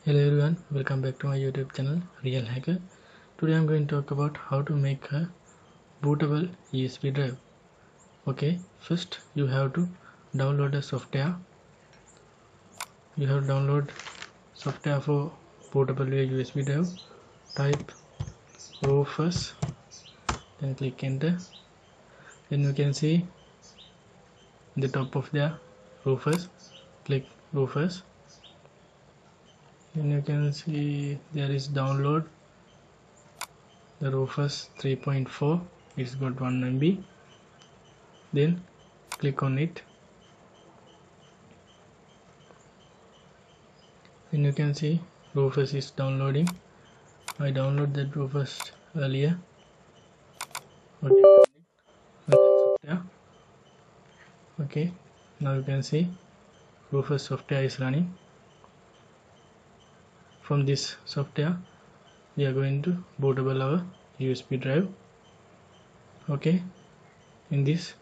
Hello everyone, welcome back to my YouTube channel Real Hacker. Today I'm going to talk about how to make a bootable USB drive. Okay, first you have to download a software. You have to download software for bootable USB drive. Type Rufus, then click enter. Then you can see the top of the Rufus. Click Rufus. Then you can see there is download the Rufus 3.4. It's got 1 MB. Then click on it. Then you can see Rufus is downloading. I downloaded that Rufus earlier. Okay, now you can see Rufus software is running. From this software we are going to bootable our USB drive. Okay, in this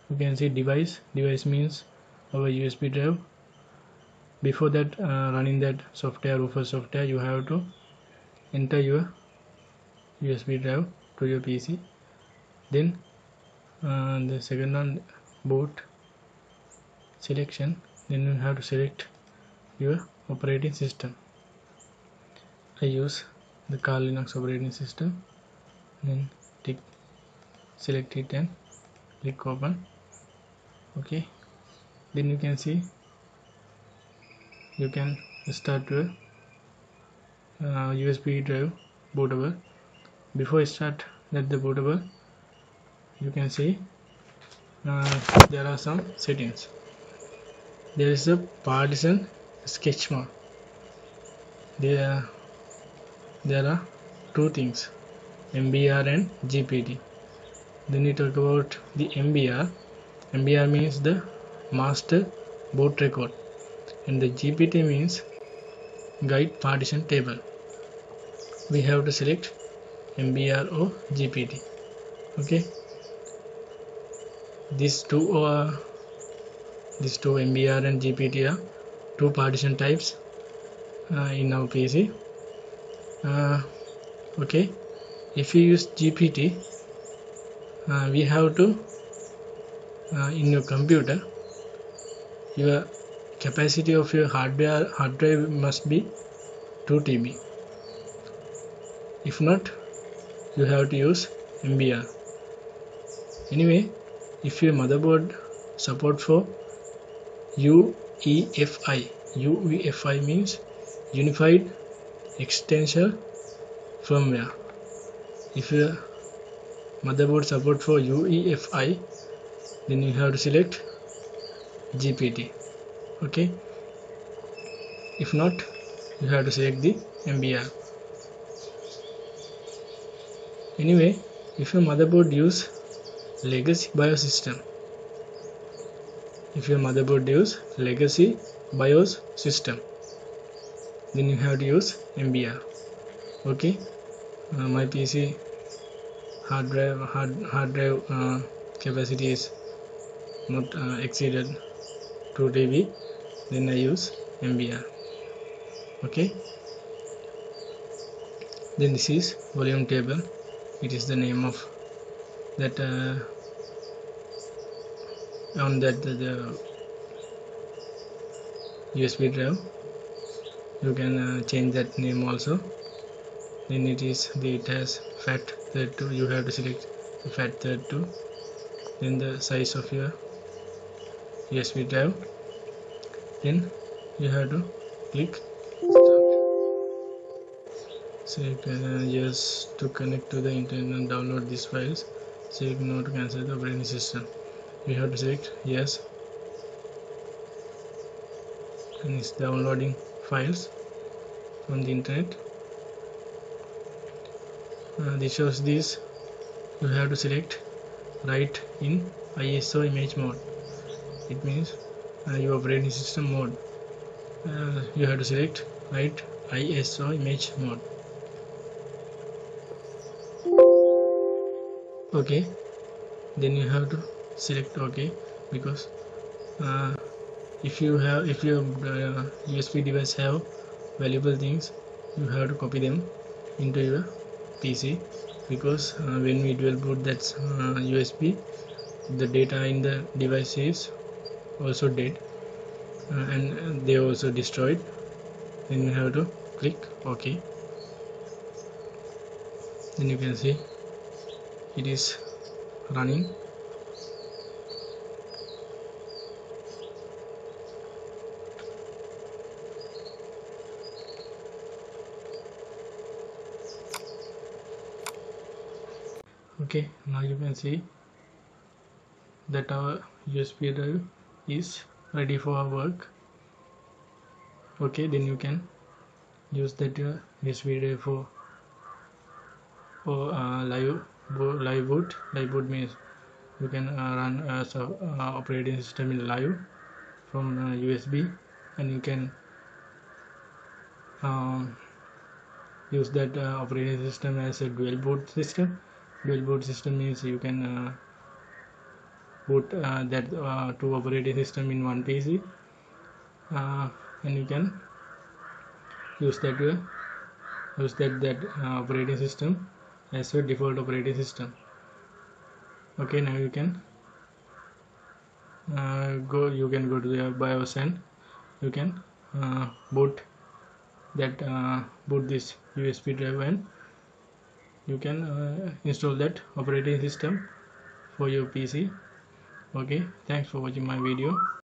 you can see device means our USB drive. Before that running that software, Rufus software, you have to enter your USB drive to your PC. Then the second one, boot selection. Then you have to select your operating system. I use the Kali Linux operating system. Then select it and click open. Okay, then you can see you can start your USB drive bootable. Before I start the bootable, you can see there are some settings. There is a partition sketch mode. There are two things, MBR and GPT. Then we talk about the MBR. MBR means the master boot record, and the GPT means guide partition table. We have to select MBR or GPT. Okay, these two MBR and GPT are two partition types in our PC. Okay, if you use GPT, we have to in your computer, your capacity of your hard drive must be 2 TB. If not, you have to use MBR. Anyway, if your motherboard support for UEFI means Unified Extensor Firmware. If your motherboard support for UEFI, then you have to select GPT. Okay, if not, you have to select the MBR. Anyway, if your motherboard use legacy BIOS system, then you have to use MBR. Okay, my PC hard drive capacity is not exceeded 2 TB, then I use MBR. Okay, then this is volume table. It is the name of that on that the USB drive. You can change that name also. Then it has FAT32. You have to select the FAT32. Then the size of your USB drive. Then you have to click start. Select yes to connect to the internet and download these files. Select no to cancel the operating system. You have to select yes, and it's downloading files from the internet. This shows this. You have to select write in ISO image mode. It means your operating system mode. You have to select write ISO image mode. Okay, then you have to select OK, because if your USB device have valuable things, you have to copy them into your PC, because when we dual boot that USB, the data in the device is also dead, and they also destroyed. Then you have to click OK. Then you can see it is running. Okay, now you can see that our USB drive is ready for our work. Okay, then you can use that USB drive for live boot. Live boot means you can run operating system in live from USB, and you can um, use that operating system as a dual boot system. Dual boot system means you can boot that two operating system in one PC, and you can use that operating system as your default operating system. Okay, now you can you can go to the BIOS, and you can boot this USB drive, and you can install that operating system for your PC. Okay, thanks for watching my video.